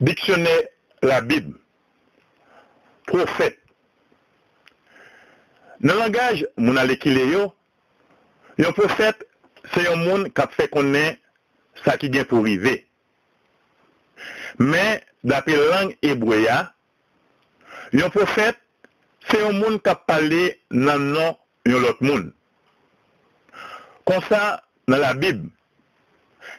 Dictionnaire la Bible. Prophète. Dans le langage, mon alékiléo, un prophète, c'est un monde qui a fait connaître ça qui vient pour arriver. Mais, d'après la langue hébreu, un prophète, c'est un monde qui a parlé dans le nom de l'autre monde. Comme ça, dans la Bible,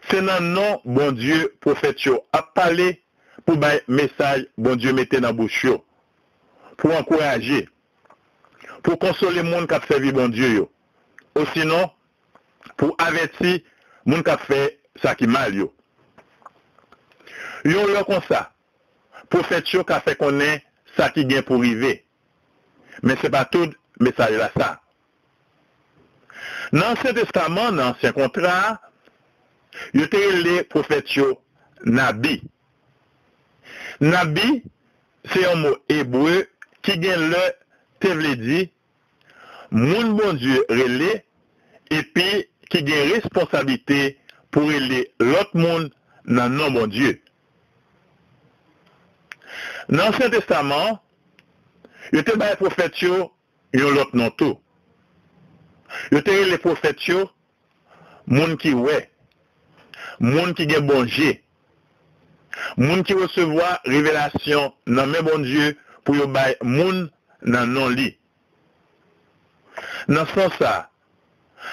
c'est dans le nom bon Dieu, prophète, a parlé pour un message bon Dieu mettait dans la bouche, pour encourager, pour consoler le monde qui a servi bon Dieu. Ou sinon, pour avertir le monde qui a fait ça qui mal. Yo là comme ça, prophète qui a fait connaître ça qui vient pour arriver. Mais ce n'est pas tout message là ça. Dans l'Ancien Testament, dans l'Ancien Contrat, il y a les prophètes Nabi. Nabi, c'est un mot hébreu qui vient le te dit, moun bon Dieu relé, et puis qui a responsabilité pour relé l'autre monde dans le nom bon Dieu. Dans l'Ancien Testament, il y a des prophètes qui ont l'autre nom tout. Il y a les prophètes qui moun qui ouais, moun qui a bon Dieu, moun qui recevoir révélation dans le bon Dieu pour y bay moun dans non li. Dans ce sens-là,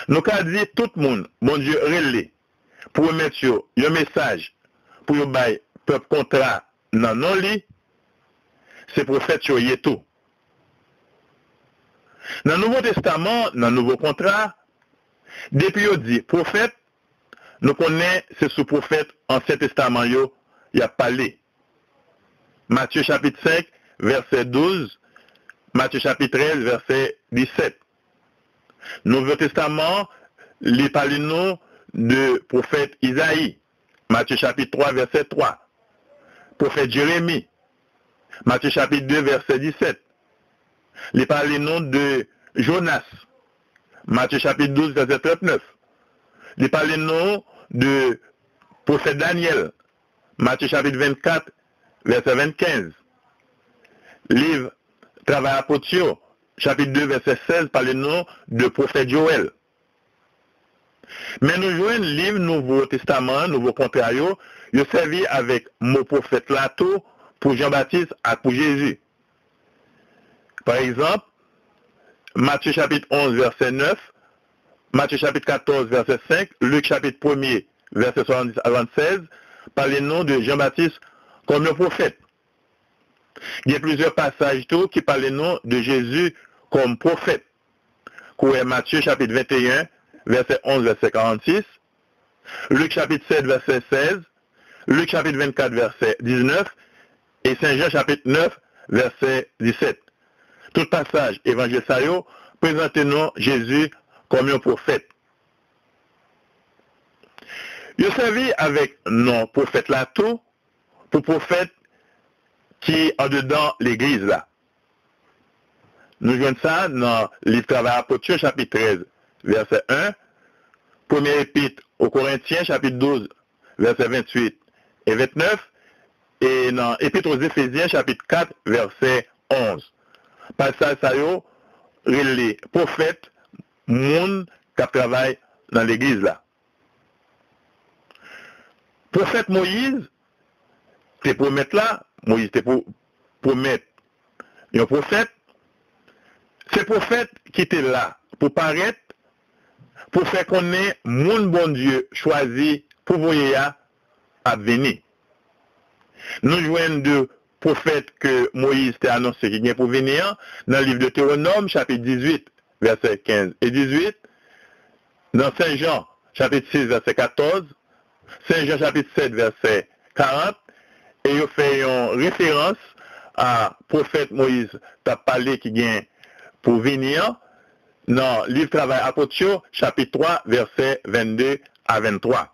nous avons dit tout le monde, bon Dieu, relé, pour mettre un message, pour y bay peuple contrat dans non li, c'est prophète y est tout. Dans le Nouveau Testament, dans le Nouveau Contrat, depuis on dit prophète, nous connaissons ce sous-prophète Ancien Testament, il a parlé. Matthieu chapitre 5, verset 12, Matthieu chapitre 13, verset 17. Nouveau Testament, il parle nous de prophète Isaïe, Matthieu chapitre 3, verset 3. Prophète Jérémie, Matthieu chapitre 2, verset 17. Il parle nous de Jonas, Matthieu chapitre 12, verset 39. Il parle nous de prophète Daniel, Matthieu chapitre 24, verset 25. Livre Travail apôtre, chapitre 2, verset 16, parle nous de prophète Joël. Mais nous jouons un livre Nouveau Testament, Nouveau Contrat, il servi avec mon prophète Lato pour Jean-Baptiste et pour Jésus. Par exemple, Matthieu chapitre 11, verset 9, Matthieu chapitre 14, verset 5, Luc chapitre 1er, verset 70 à 26, par les noms de Jean-Baptiste comme le prophète. Il y a plusieurs passages qui parlent les noms de Jésus comme prophète. Comme Matthieu chapitre 21, verset 11, verset 46, Luc chapitre 7, verset 16, Luc chapitre 24, verset 19, et Saint Jean chapitre 9, verset 17. Tout passage évangile Sayo présente nous Jésus comme un prophète. Il servi avec nos prophètes là tout pour prophète qui en dedans l'église là. Nous jouons ça dans le livre Travail apôtre chapitre 13 verset 1, premier épître aux Corinthiens chapitre 12 verset 28 et 29 et dans l'épître aux Éphésiens chapitre 4 verset 11. Passage ça yo les prophètes monde qui travaille dans l'église là. Prophète Moïse t'es promettre là, Moïse t'es pour promettre un prophète. C'est prophète qui était là pour paraître, pour faire connaître mon bon Dieu choisi pour voyer à venir. Nous jouons de prophète que Moïse t'a annoncé qu'il vient pour venir dans le livre de Deutéronome, chapitre 18, verset 15 et 18, dans Saint Jean, chapitre 6, verset 14, Saint Jean, chapitre 7, verset 40, et il fait une référence à prophète Moïse t'a parlé qui vient pour venir dans le livre Travail apôtre, chapitre 3, verset 22 à 23.